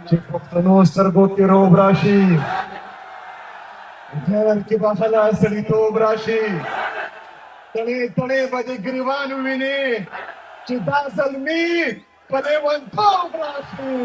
چې پښتنو سترګو کې روب راشي، غیر کې به هله سړیتوب راشي، تڼې تڼې به د ګریوان وویني چې دا زلمي په لیونتوب راشي.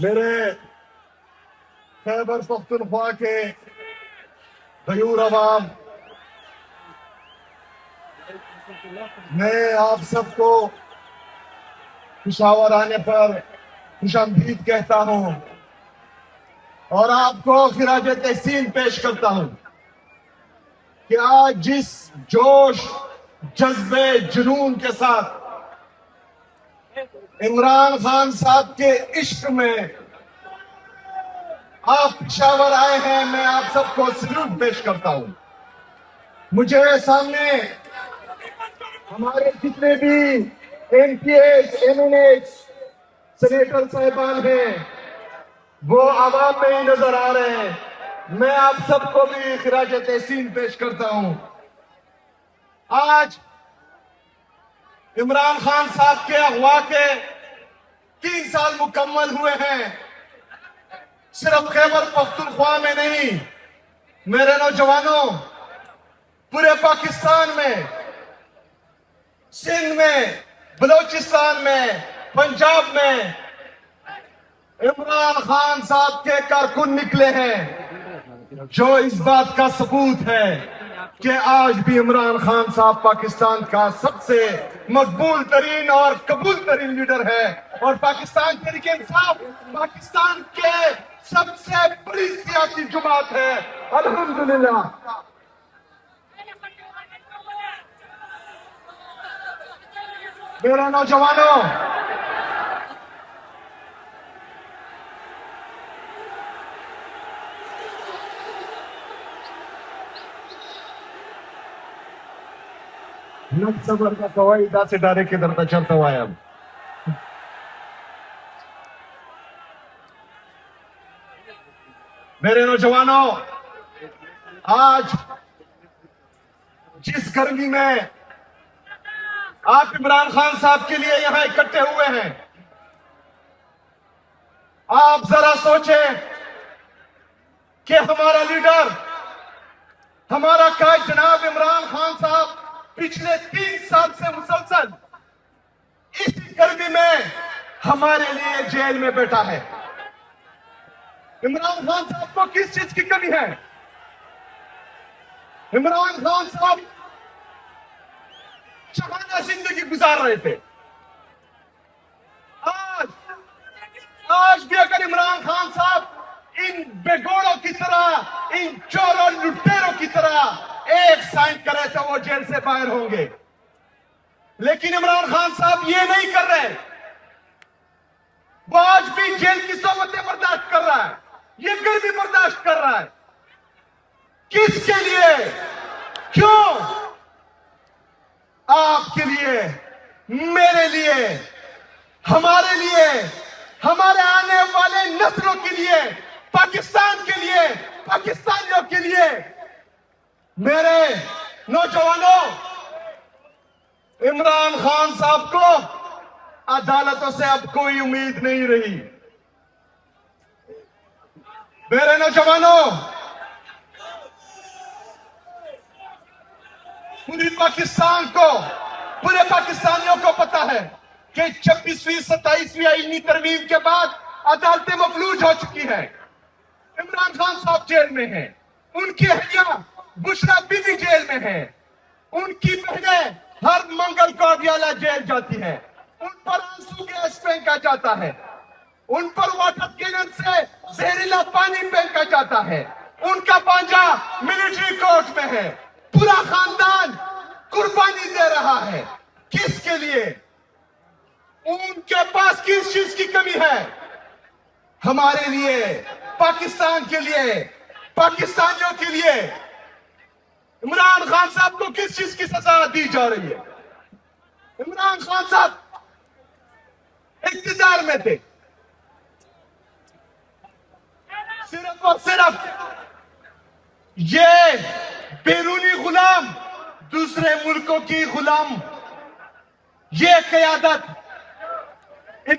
میرے خیبر پختونخوا کے غیور عوام، میں آپ سب کو پشاور آنے پر خوش آمدید کہتا ہوں اور آپ کو خراج تحسین پیش کرتا ہوں کہ آج جس جوش جذبے جنون کے ساتھ عمران خان صاحب کے عشق میں آپ پشاور آئے ہیں، میں آپ سب کو سلوٹ پیش کرتا ہوں. مجھے سامنے ہمارے جتنے بھی M P S M N S senator صاحبان ہیں وہ عوام میں ہی نظر آ رہے ہیں. میں آپ سب کو بھی خراج تحسین پیش کرتا ہوں. آج عمران خان صاحب کے اغوا کے 3 سال مکمل ہوئے ہیں. صرف خیبر پختونخوا میں نہیں، میرے نوجوانوں، پورے پاکستان میں، سندھ میں، بلوچستان میں، پنجاب میں عمران خان صاحب کے کارکن نکلے ہیں، جو اس بات کا ثبوت ہے کہ آج بھی عمران خان صاحب پاکستان کا سب سے مقبول ترین اور قبول ترین لیڈر ہے، اور پاکستان تحریک انصاف پاکستان کے سب سے بڑی سیاسی جماعت ہے. الحمدللہ. میرے نوجوانوں، نک صبر کا کوئی دا سے ڈارے کے درتا چلتا ہوا ہے. اب میرے نوجوانوں، آج جس گرمی میں آپ عمران خان صاحب کے لیے یہاں اکٹھے ہوئے ہیں، آپ ذرا سوچیں کہ ہمارا لیڈر، ہمارا قائد جناب عمران خان صاحب پچھلے 3 سال سے مسلسل اس گرمی میں ہمارے لیے جیل میں بیٹھا ہے. عمران خان صاحب کو کس چیز کی کمی ہے؟ عمران خان صاحب شہانہ زندگی گزار رہے تھے. آج بھی اگر عمران خان صاحب ان بیگوڑوں کی طرح، ان چوروں لٹیروں کی طرح ایک سائن کرے تو وہ جیل سے باہر ہوں گے، لیکن عمران خان صاحب یہ نہیں کر رہے. وہ آج بھی جیل کی صحبتیں برداشت کر رہا ہے، یہ گرمی برداشت کر رہا ہے. کس کے لیے؟ کیوں؟ آپ کے لیے، میرے لیے، ہمارے لیے، ہمارے آنے والے نسلوں کے لیے، پاکستان کے لیے، پاکستانیوں کے لیے. میرے نوجوانوں، عمران خان صاحب کو عدالتوں سے اب کوئی امید نہیں رہی. میرے نوجوانوں، پورے پاکستانیوں کو پتا ہے کہ 26ویں 27ویں آئینی ترمیم کے بعد عدالتیں مفلوج ہو چکی ہیں. عمران خان صاحب جیل میں ہیں، ان کی اہلیہ بشرا بیوی جیل میں ہیں، ان کی بہنیں ہر منگل کو اڈیالہ جیل جاتی ہیں، ان پر آنسو گیس پھینکا جاتا ہے، ان پر واٹر کینن سے زہریلا پانی پھینکا جاتا ہے، ان کا پانجا ملٹری کورٹ میں ہے. پورا خاندان قربانی دے رہا ہے. کس کے لیے؟ ان کے پاس کس چیز کی کمی ہے؟ ہمارے لیے، پاکستان کے لیے، پاکستانیوں کے لیے. عمران خان صاحب کو کس چیز کی سزا دی جا رہی ہے؟ عمران خان صاحب اقتدار میں تھے، صرف اور صرف یہ بیرونی غلام، دوسرے ملکوں کی غلام، یہ قیادت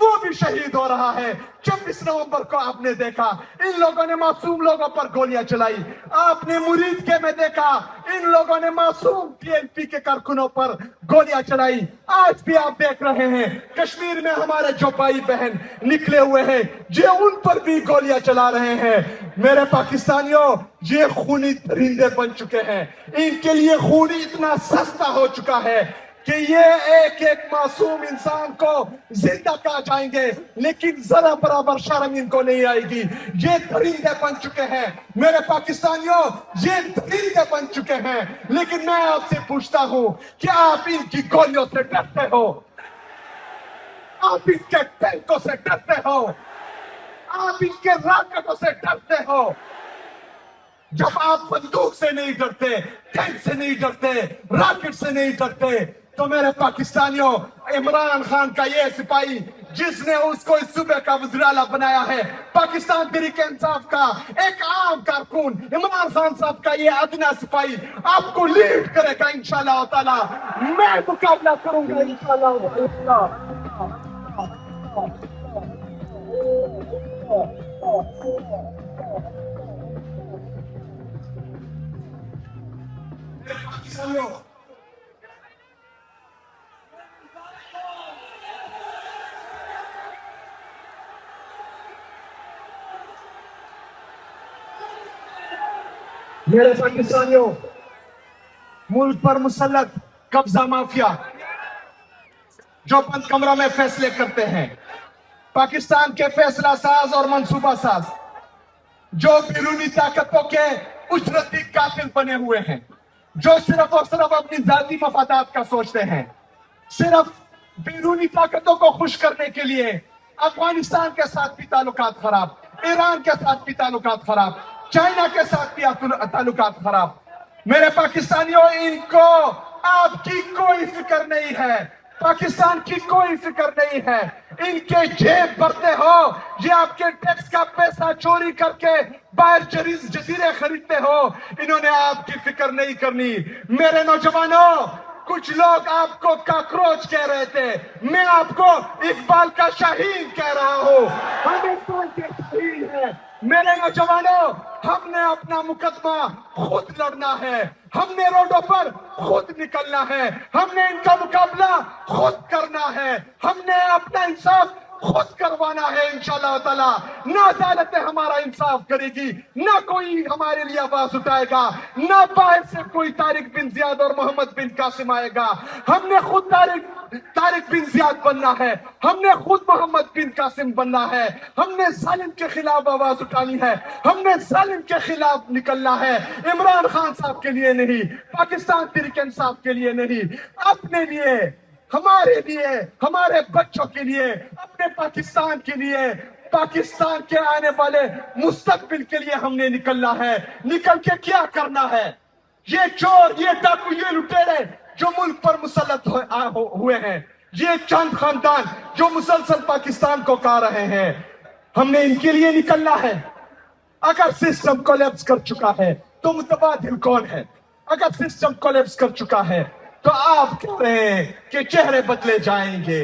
وہ بھی شہید ہو رہا ہے۔ 26 نومبر کو آپ نے دیکھا ان لوگوں نے معصوم لوگوں پر گولیاں چلائی۔ آپ نے مرید کے میں دیکھا ان لوگوں نے معصوم ٹی ایل پی کے کارکنوں پر گولیاں چلائی۔ آج بھی آپ دیکھ رہے ہیں کشمیر میں ہمارے جو بھائی بہن نکلے ہوئے ہیں یہ ان پر بھی گولیاں چلا رہے ہیں۔ میرے پاکستانیوں، یہ خونی درندے بن چکے ہیں۔ ان کے لیے خون اتنا سستا ہو چکا ہے کہ یہ ایک ایک معصوم انسان کو زندہ کہا جائیں گے، لیکن ذرا برابر شرم ان کو نہیں آئے گی۔ یہ درندے بن چکے ہیں میرے پاکستانیوں، یہ درندے بن چکے ہیں۔ لیکن میں آپ سے پوچھتا ہوں کہ آپ ان کی گولیوں سے ڈرتے ہو؟ آپ ان کے ٹینکوں سے ڈرتے ہو؟ آپ ان کے راکٹوں سے ڈرتے ہو؟ جب آپ بندوق سے نہیں ڈرتے، ٹینک سے نہیں ڈرتے، راکٹ سے نہیں ڈرتے، تو میرے پاکستانیوں، عمران خان کا یہ سپاہی جس نے اس کو اس صوبے کا وزیر اعلیٰ بنایا ہے، پاکستان تحریک انصاف کا ایک عام کارکن عمران خان صاحب کا یہ ادنا سپاہی آپ کو لیڈ کرے گا انشاءاللہ تعالی۔ میں مقابلہ کروں گا انشاءاللہ تعالی۔ میرے پاکستانیوں، ملک پر مسلط قبضہ مافیا جو بند کمروں میں فیصلے کرتے ہیں، پاکستان کے فیصلہ ساز اور منصوبہ ساز جو بیرونی طاقتوں کے اجرتی قاتل بنے ہوئے ہیں، جو صرف اور صرف اپنی ذاتی مفادات کا سوچتے ہیں، صرف بیرونی طاقتوں کو خوش کرنے کے لیے افغانستان کے ساتھ بھی تعلقات خراب، ایران کے ساتھ بھی تعلقات خراب، چائنا کے ساتھ بھی تعلقات خراب۔ میرے پاکستانیوں، ان کو آپ کی کوئی فکر نہیں ہے، پاکستان کی کوئی فکر نہیں ہے۔ ان کے جیب بھرتے ہو، یہ آپ کے ٹیکس کا پیسہ چوری کر کے باہر جزیرے خریدتے ہو، انہوں نے آپ کی فکر نہیں کرنی۔ میرے نوجوانوں، کچھ لوگ آپ کو کاکروچ کہہ رہے تھے، میں آپ کو اقبال کا شاہین کہہ رہا ہوں۔ ہم اقبال کے شاہین ہیں۔ میرے نوجوانوں، ہم نے اپنا مقدمہ خود لڑنا ہے، ہم نے روڈوں پر خود نکلنا ہے، ہم نے ان کا مقابلہ خود کرنا ہے، ہم نے اپنا انصاف خود کروانا ہے انشاءاللہ تعالی۔ نہ عدالت ہمارا انصاف کرے گی، نہ کوئی ہمارے لیے آواز اٹھائے گا، نہ باہر سے کوئی طارق بن زیاد اور محمد بن قاسم آئے گا۔ ہم نے خود طارق بن زیاد بننا ہے، ہم نے خود محمد بن قاسم بننا ہے، ہم نے ظالم کے خلاف آواز اٹھانی ہے، ہم نے ظالم کے خلاف نکلنا ہے۔ عمران خان صاحب کے لیے نہیں، پاکستان تحریک انصاف کے لیے نہیں، اپنے لیے، ہمارے لیے، ہمارے بچوں کے لیے، اپنے پاکستان کے لیے، پاکستان کے آنے والے مستقبل کے لیے ہم نے نکلنا ہے۔ نکل کے کیا کرنا ہے؟ یہ چور، یہ ڈاکو، یہ لٹیرے جو ملک پر مسلط ہوئے ہیں، یہ چند خاندان جو مسلسل پاکستان کو کھا رہے ہیں، ہم نے ان کے لیے نکلنا ہے۔ اگر سسٹم کولیپس کر چکا ہے تو متبادل کون ہے؟ اگر سسٹم کولیپس کر چکا ہے تو آپ کہہ رہے ہیں کہ چہرے بدلے جائیں گے،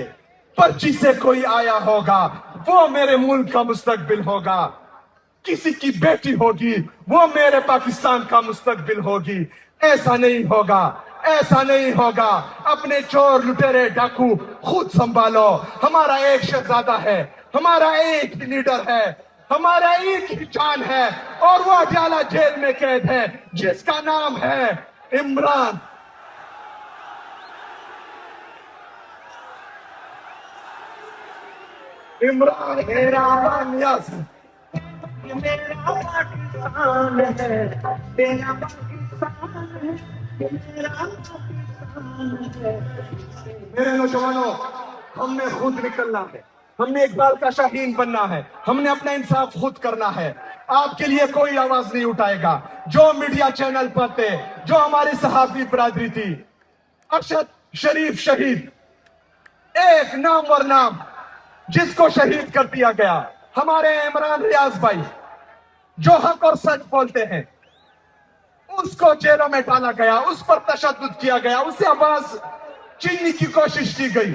پرچی سے کوئی آیا ہوگا، وہ میرے ملک کا مستقبل ہوگا، کسی کی بیٹی ہوگی، وہ میرے پاکستان کا مستقبل ہوگی۔ ایسا نہیں ہوگا، ایسا نہیں ہوگا۔ اپنے چور، لٹیرے، ڈاکو خود سنبھالو۔ ہمارا ایک شہزادہ ہے، ہمارا ایک لیڈر ہے، ہمارا ایک ہی جان ہے، اور وہ اڈیالہ جیل میں قید ہے، جس کا نام ہے عمران۔ عمران یس میرا پاکستان ہے، تیرا پاکستان ہے، میرا پاکستان ہے۔ میرے نوجوانوں، ہم نے خود نکلنا ہے، ہم نے اقبال کا شاہین بننا ہے، ہم نے اپنا انصاف خود کرنا ہے۔ آپ کے لیے کوئی آواز نہیں اٹھائے گا۔ جو میڈیا چینل پر تھے، جو ہماری صحافی برادری تھی، ارشد شریف شہید، ایک نام اور نام جس کو شہید کر دیا گیا، ہمارے عمران ریاض بھائی جو حق اور سچ بولتے ہیں، اس کو جیلوں میں ڈالا گیا، اس پر تشدد کیا گیا، اسے آواز چھیننے کی کوشش کی گئی۔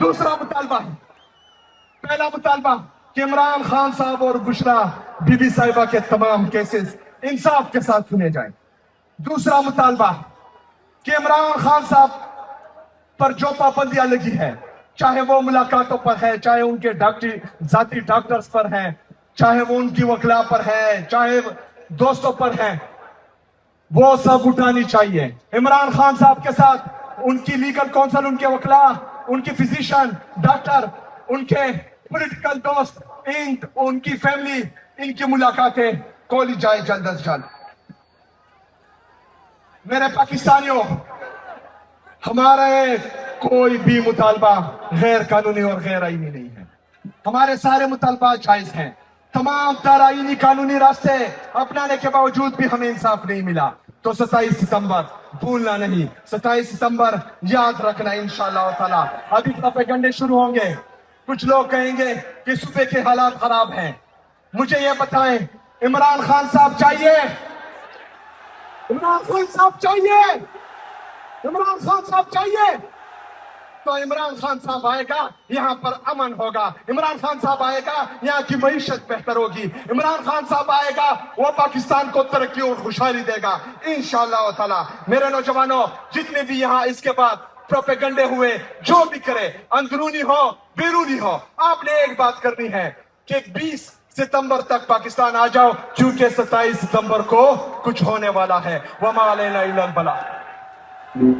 دوسرا مطالبہ ہے، پہلا مطالبہ کہ عمران خان صاحب اور بشرا بی بی صاحبہ کے تمام کیسز انصاف کے ساتھ سنے جائیں۔ دوسرا مطالبہ کہ عمران خان صاحب پر جو پابندیاں لگی ہے، چاہے وہ ملاقاتوں پر ہے، چاہے ان کے ذاتی ڈاکٹرز پر ہیں، چاہے وہ ان کی وکلا پر ہے، چاہے دوستوں پر ہیں، وہ سب اٹھانی چاہیے۔ عمران خان صاحب کے ساتھ ان کی لیگل کونسل، ان کے وکلا، ان کی فزیشین، ڈاکٹر، ان کے پولیٹیکل دوست، ان کی فیملی، ان کی ملاقاتیں کھولی جائے جلد از جلد۔ میرے پاکستانیوں، ہمارے کوئی بھی مطالبہ غیر قانونی اور غیر آئینی نہیں ہے، ہمارے سارے مطالبات جائز ہیں۔ تمام تر آئینی قانونی راستے اپنانے کے باوجود بھی ہمیں انصاف نہیں ملا، تو 27 ستمبر بھولنا نہیں، 27 ستمبر یاد رکھنا انشاءاللہ تعالی۔ ابھی پروپیگنڈے شروع ہوں گے، کچھ لوگ کہیں گے کہ صوبے کے حالات خراب ہیں۔ مجھے یہ بتائیں، عمران خان صاحب چاہیے؟ عمران خان صاحب چاہیے؟ عمران خان صاحب چاہیے؟ تو عمران خان صاحب آئے گا، یہاں پر امن ہوگا۔ عمران خان صاحب آئے گا، یہاں کی معیشت بہتر ہوگی۔ عمران خان صاحب آئے گا، وہ پاکستان کو ترقی اور خوشحالی دے گا انشاءاللہ تعالی۔ میرے نوجوانوں، جتنے بھی یہاں اس کے بعد پروپیگنڈے ہوئے، جو بھی کرے، اندرونی ہو بیرونی ہو، آپ نے ایک بات کرنی ہے کہ 20 ستمبر تک پاکستان آ جاؤ، کیونکہ 27 ستمبر کو کچھ ہونے والا ہے۔ وَمَا عَلَيْنَا إِلَّا الْبَلَاغُ۔